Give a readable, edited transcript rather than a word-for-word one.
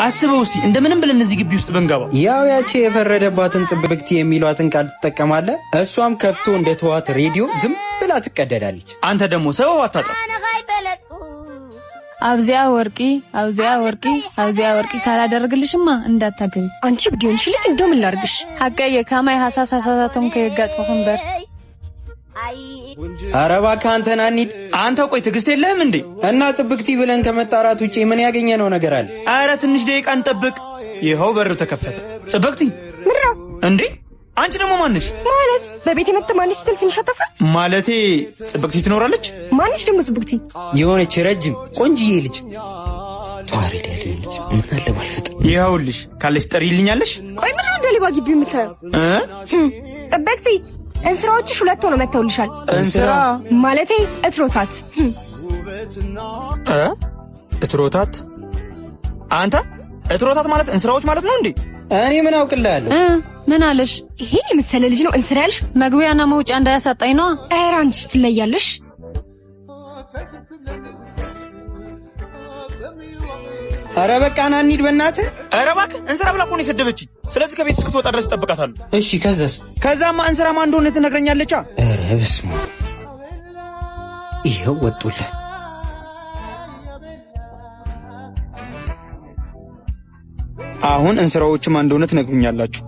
አስበው እስቲ እንደምንም ብለን እዚህ ግቢ ውስጥ ብንገባ። ያው ያቺ የፈረደባትን ጽብቅቲ የሚሏትን ቃል ትጠቀማለህ። እሷም ከፍቶ እንደተዋት ሬዲዮ ዝም ብላ ትቀደዳለች። አንተ ደግሞ ሰበብ አታጣ። አብዚያ ወርቂ ካላደረግልሽማ እንዳታገቢ። አንቺ ብዲዮንሽ ልት እንደው ምን ላርግሽ? ሐቀየ ከማይ ሐሳሳሳቶም ከየጋጥፎን በር ኧረ እባክህ አንተ ና እንሂድ። አንተ ቆይ ትዕግስት የለህም እንዴ? እና ጽብቅቲ ብለን ከመጣራት ውጪ ምን ያገኘነው ነገር አለ? ኧረ ትንሽ ደቂቃ እንጠብቅ። ይኸው በር ተከፈተ። ጽብቅቲ ምንድነው እንዴ? አንቺ ደግሞ ማንሽ? ማለት በቤት የመጣ ማንሽ ስትል ትንሽ አታፍራ? ማለቴ ጽብቅቲ ትኖራለች? ማንሽ ደግሞ ጽብቅቲ? የሆነች ረጅም ቆንጂዬ ልጅ ታሪድ ያለች ምን አለ ባልፈጥ። ይኸውልሽ ካለሽ ጠሪልኛለሽ። ቆይ ምንድነው እንደሌባ ግቢው የምታየው? ጽብቅቲ እንስራዎችሽ ሁለት ሆነው መተውልሻል። እንስራ ማለቴ እትሮታት። እትሮታት? አንተ እትሮታት ማለት እንስራዎች ማለት ነው እንዴ? እኔ ምን አውቅልሃለሁ? ምን አለሽ? ይሄ የመሰለ ልጅ ነው እንስራ ያልሽ? መግቢያና መውጫ እንዳያሳጣኝ ነው። ኧረ አንቺ ትለያለሽ። ኧረ በቃ ና እንሂድ በእናትህ። ኧረ እባክህ እንስራ ብላ እኮ ነው የሰደበችኝ። ስለዚህ ከቤት እስክትወጣ ድረስ እጠብቃታለሁ። እሺ ከዛስ? ከዛማ እንስራ ማን እንደሆነ ትነግረኛለች። ኧረ በስመ አብ። ይኸው ወጡልህ። አሁን እንስራዎች ማን እንደሆነ ትነግሩኛላችሁ።